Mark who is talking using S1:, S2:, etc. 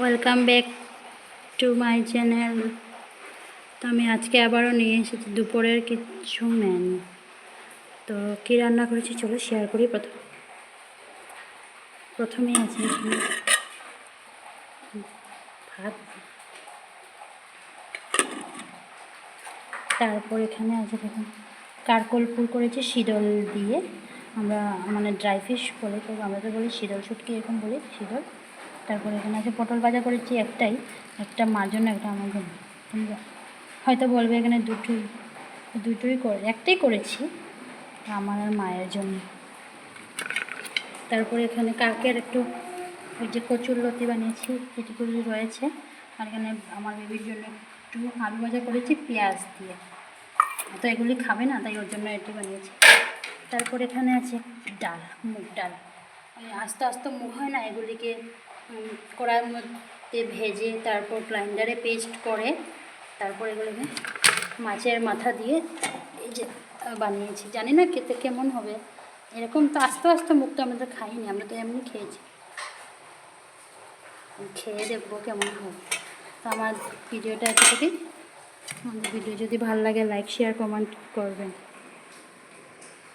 S1: Welcome back to my channel. তো আমি আজকে আবারও নিয়ে এসেছি দুপুরের কিছু মেনু। তো কী রান্না করেছি চলো শেয়ার করি। প্রথমে আছে এখানে ভাত, তারপর এখানে আছে দেখুন কারকোল ফুল করেছি শীতল দিয়ে, আমরা মানে ড্রাই ফিশ বলে, তো আমরা তো বলি শীতল শুটকি এরকম বলি শীতল। তারপর এখানে আছে পটল ভাজা করেছি একটাই, একটা মার জন্য একটা আমার জন্য। তোমরা হয়তো বলবে এখানে একটাই করেছি আমার আর মায়ের জন্য। তারপরে এখানে কাকের একটু ওই যে কচুরলতি বানিয়েছি এটুকুই রয়েছে। আর এখানে আমার বেবির জন্য একটু আলু ভাজা করেছি পেঁয়াজ দিয়ে, তো এগুলি খাবে না তাই ওর জন্য এটি বানিয়েছি। তারপর এখানে আছে ডাল, মুগ ডাল, আস্তে আস্তে মুগ হয় না, এগুলিকে কড়াইয়ের মধ্যে ভেজে তারপর গ্রাইন্ডারে পেস্ট করে তারপর এগুলোকে মাছের মাথা দিয়ে এই যে বানিয়েছি। জানি না খেতে কেমন হবে, এরকম তো আস্তে আস্তে মুগ তো আমরা তো খাইনি, আমরা তো এমনি খেয়েছি, খেয়ে দেখবো কেমন হবে। তো আমার ভিডিওটা এতটুকুই। আমাদের ভিডিও যদি ভালো লাগে লাইক শেয়ার কমেন্ট করবেন।